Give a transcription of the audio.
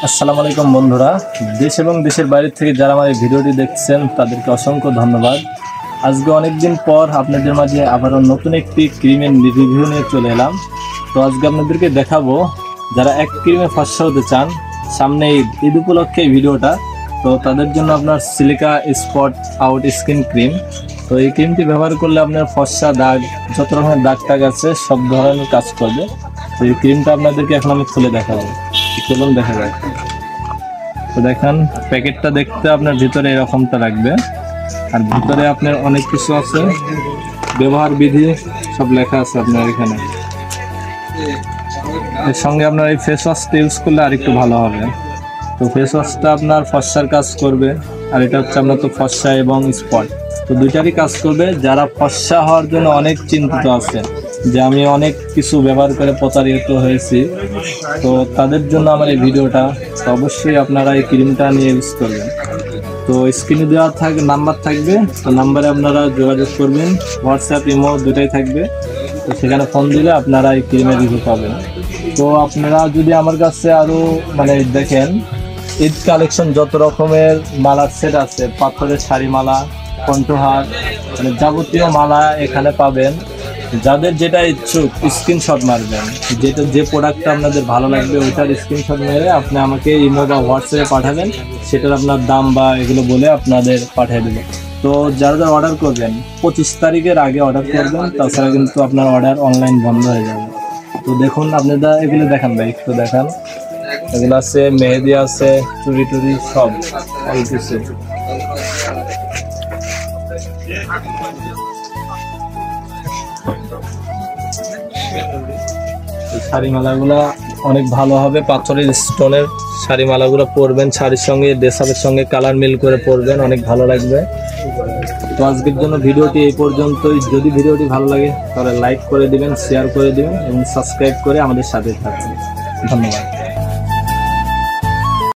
আসসালামু আলাইকুম বন্ধুরা, দেশ এবং দেশের বাইরে থেকে যারা আমার এই ভিডিওটি দেখছেন তাদেরকে অসংখ্য ধন্যবাদ। আজকে অনেকদিন পর আপনাদের মাঝে আবারও নতুন একটি ক্রিমের রিভিউ নিয়ে চলে এলাম। তো আজকে আপনাদেরকে দেখাবো যারা এক ক্রিমে ফর্সা হতে চান, সামনে ঈদ উপলক্ষে এই ভিডিওটা, তো তাদের জন্য আপনার silica spot out skin cream. তো এই ক্রিমটি ব্যবহার করলে আপনার ফর্সা দাগ, যত রকমের দাগ টাগ আছে সব ধরনের কাজ করবে। তো এই ক্রিমটা আপনাদেরকে এখন আমি খুলে দেখাবো, চলুন দেখা যায়। তো দেখেন প্যাকেটটা দেখতে আপনার ভিতরে এরকমটা লাগবে, আর ভিতরে আপনার অনেক কিছু আছে, ব্যবহার বিধি সব লেখা আছে আপনার এখানে। এর সঙ্গে আপনার এই ফেস ওয়াশটা ইউজ করলে আর একটু ভালো হবে। তো ফেস ওয়াশটা আপনার ফর্সার কাজ করবে, আর এটা হচ্ছে আপনার তো ফর্সা এবং স্পট, তো দুইটারই কাজ করবে। যারা ফর্সা হওয়ার জন্য অনেক চিন্তিত আছে যে আমি অনেক কিছু ব্যবহার করে প্রতারিত হয়েছি, তো তাদের জন্য আমার এই ভিডিওটা। তো অবশ্যই আপনারা এই ক্রিমটা নিয়ে ইউজ করবেন। তো স্ক্রিনে দেওয়া নাম্বার থাকবে, তো নাম্বারে আপনারা যোগাযোগ করবেন, হোয়াটসঅ্যাপ ইমো দুটাই থাকবে। তো সেখানে ফোন দিলে আপনারা এই ক্রিমের রিভিউ পাবেন। তো আপনারা যদি আমার কাছে আরও দেখেন ঈদ কালেকশন, যত রকমের মালার সেট আছে, পাথরের শাড়ি মালা, কণ্ঠহার, যাবতীয় মালা এখানে পাবেন। যাদের যেটা ইচ্ছুক স্ক্রিনশট মারবেন, যে প্রোডাক্টটা আপনাদের ভালো লাগবে ওইটার স্ক্রিনশট মেরে আপনি আমাকে ইমো বা হোয়াটসঅ্যাপে পাঠাবেন, সেটার আপনার দাম বা এগুলো বলে আপনাদের পাঠিয়ে দেবো। তো যারা অর্ডার করবেন 25 তারিখের আগে অর্ডার করবেন, তাছাড়া কিন্তু আপনার অর্ডার অনলাইন বন্ধ হয়ে যাবে। তো দেখুন আপনারা এগুলো দেখান ভাই, একটু দেখান। এগুলো আছে মেহেদি আছে, চুড়ি টুড়ি সব অল কিছু। শাড়ি মালাগুলা অনেক ভালো হবে, পাথরের স্টোনের শাড়ি মালাগুলো পরবেন, শাড়ির সঙ্গে ড্রেসআপের সঙ্গে কালার মিল করে পরবেন, অনেক ভালো লাগবে। তো আজকের জন্য ভিডিওটি এই পর্যন্তই। যদি ভিডিওটি ভালো লাগে তাহলে লাইক করে দিবেন, শেয়ার করে দিবেন এবং সাবস্ক্রাইব করে আমাদের সাথে থাকবেন। ধন্যবাদ।